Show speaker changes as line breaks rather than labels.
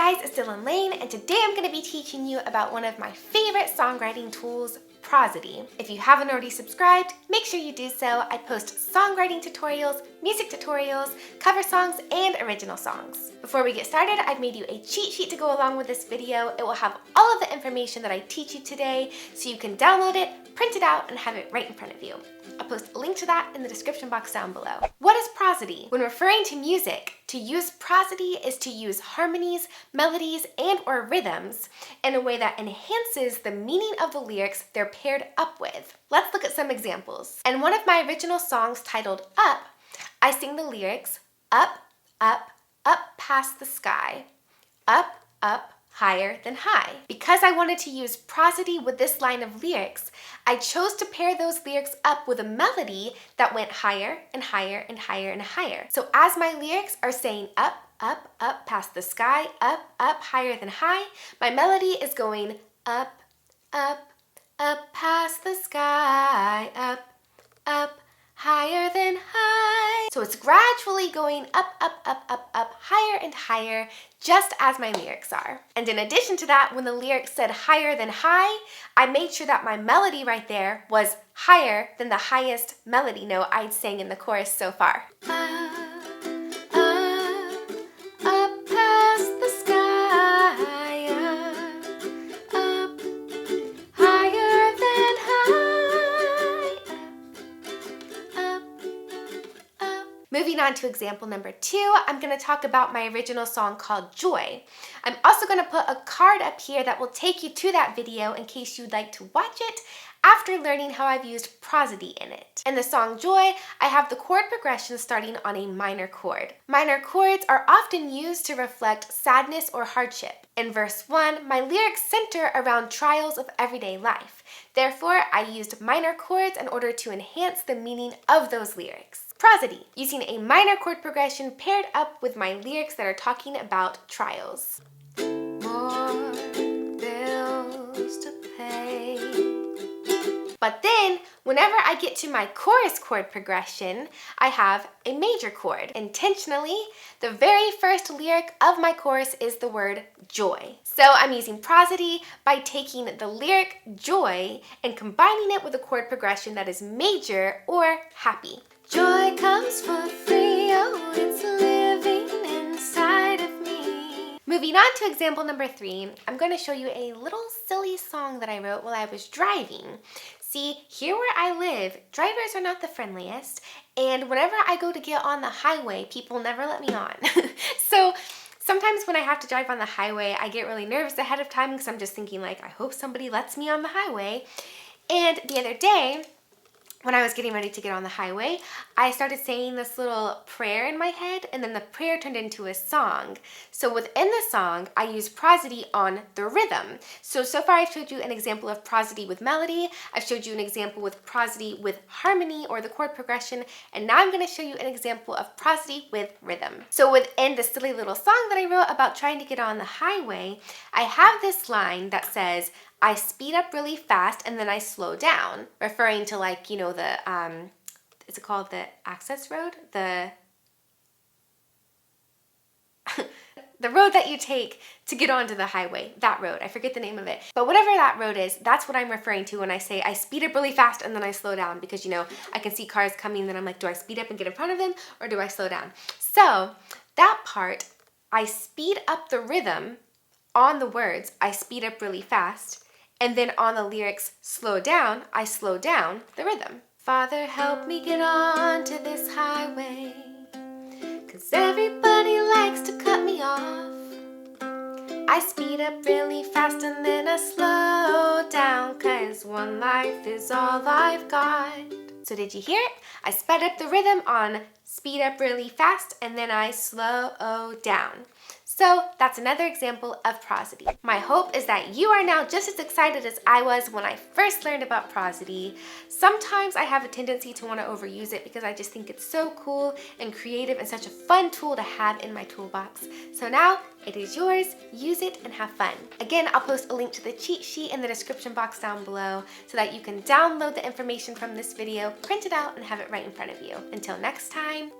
guys, it's Dylan Laine, and today I'm going to be teaching you about one of my favorite songwriting tools, Prosody. If you haven't already subscribed, make sure you do so. I post songwriting tutorials, music tutorials, cover songs, and original songs. Before we get started, I've made you a cheat sheet to go along with this video. It will have all of the information that I teach you today, so you can download it, print it out, and have it right in front of you. I'll post a link to that in the description box down below. What is prosody? When referring to music, to use prosody is to use harmonies, melodies, and or rhythms in a way that enhances the meaning of the lyrics they're paired up with. Let's look at some examples. In one of my original songs titled Up, I sing the lyrics, up, up, up past the sky, up, up, higher than high. Because I wanted to use prosody with this line of lyrics, I chose to pair those lyrics up with a melody that went higher and higher and higher and higher. So as my lyrics are saying up, up, up past the sky, up, up, higher than high, my melody is going up, up, up past the sky, up, up, higher than high. So it's gradually going up, up, up, up, up, higher and higher, just as my lyrics are. And in addition to that, when the lyrics said higher than high, I made sure that my melody right there was higher than the highest melody note I'd sang in the chorus so far. Up past the sky, up, higher than high, up. Moving on to example number 2, I'm going to talk about my original song called Joy. I'm also going to put a card up here that will take you to that video in case you'd like to watch it after learning how I've used prosody in it. In the song Joy, I have the chord progression starting on a minor chord. Minor chords are often used to reflect sadness or hardship. In verse 1, my lyrics center around trials of everyday life. Therefore, I used minor chords in order to enhance the meaning of those lyrics. Prosody, using a minor chord progression paired up with my lyrics that are talking about trials. More bills to pay. But then, whenever I get to my chorus chord progression, I have a major chord. Intentionally, the very first lyric of my chorus is the word joy. So I'm using prosody by taking the lyric joy and combining it with a chord progression that is major or happy. Joy comes for free, oh, it's living inside of me. Moving on to example number 3, I'm going to show you a little silly song that I wrote while I was driving. See, here where I live, drivers are not the friendliest, and whenever I go to get on the highway, people never let me on. So sometimes when I have to drive on the highway, I get really nervous ahead of time because I'm just thinking like, I hope somebody lets me on the highway. And the other day, when I was getting ready to get on the highway, I started saying this little prayer in my head, and then the prayer turned into a song. So within the song, I use prosody on the rhythm. So far I've showed you an example of prosody with melody, I've showed you an example with prosody with harmony or the chord progression, and now I'm going to show you an example of prosody with rhythm. So within the silly little song that I wrote about trying to get on the highway, I have this line that says, I speed up really fast and then I slow down, referring to like, you know, the, is it called the access road? The road that you take to get onto the highway, that road, I forget the name of it. But whatever that road is, that's what I'm referring to when I say I speed up really fast and then I slow down because, you know, I can see cars coming and then I'm like, do I speed up and get in front of them or do I slow down? So that part, I speed up the rhythm on the words, I speed up really fast, and then on the lyrics, slow down, I slow down the rhythm. Father, help me get on to this highway, 'cause everybody likes to cut me off. I speed up really fast and then I slow down, 'cause one life is all I've got. So did you hear it? I sped up the rhythm on speed up really fast and then I slow down. So that's another example of prosody. My hope is that you are now just as excited as I was when I first learned about prosody. Sometimes I have a tendency to want to overuse it because I just think it's so cool and creative and such a fun tool to have in my toolbox. So now it is yours, use it and have fun. Again, I'll post a link to the cheat sheet in the description box down below so that you can download the information from this video, print it out and have it right in front of you. Until next time,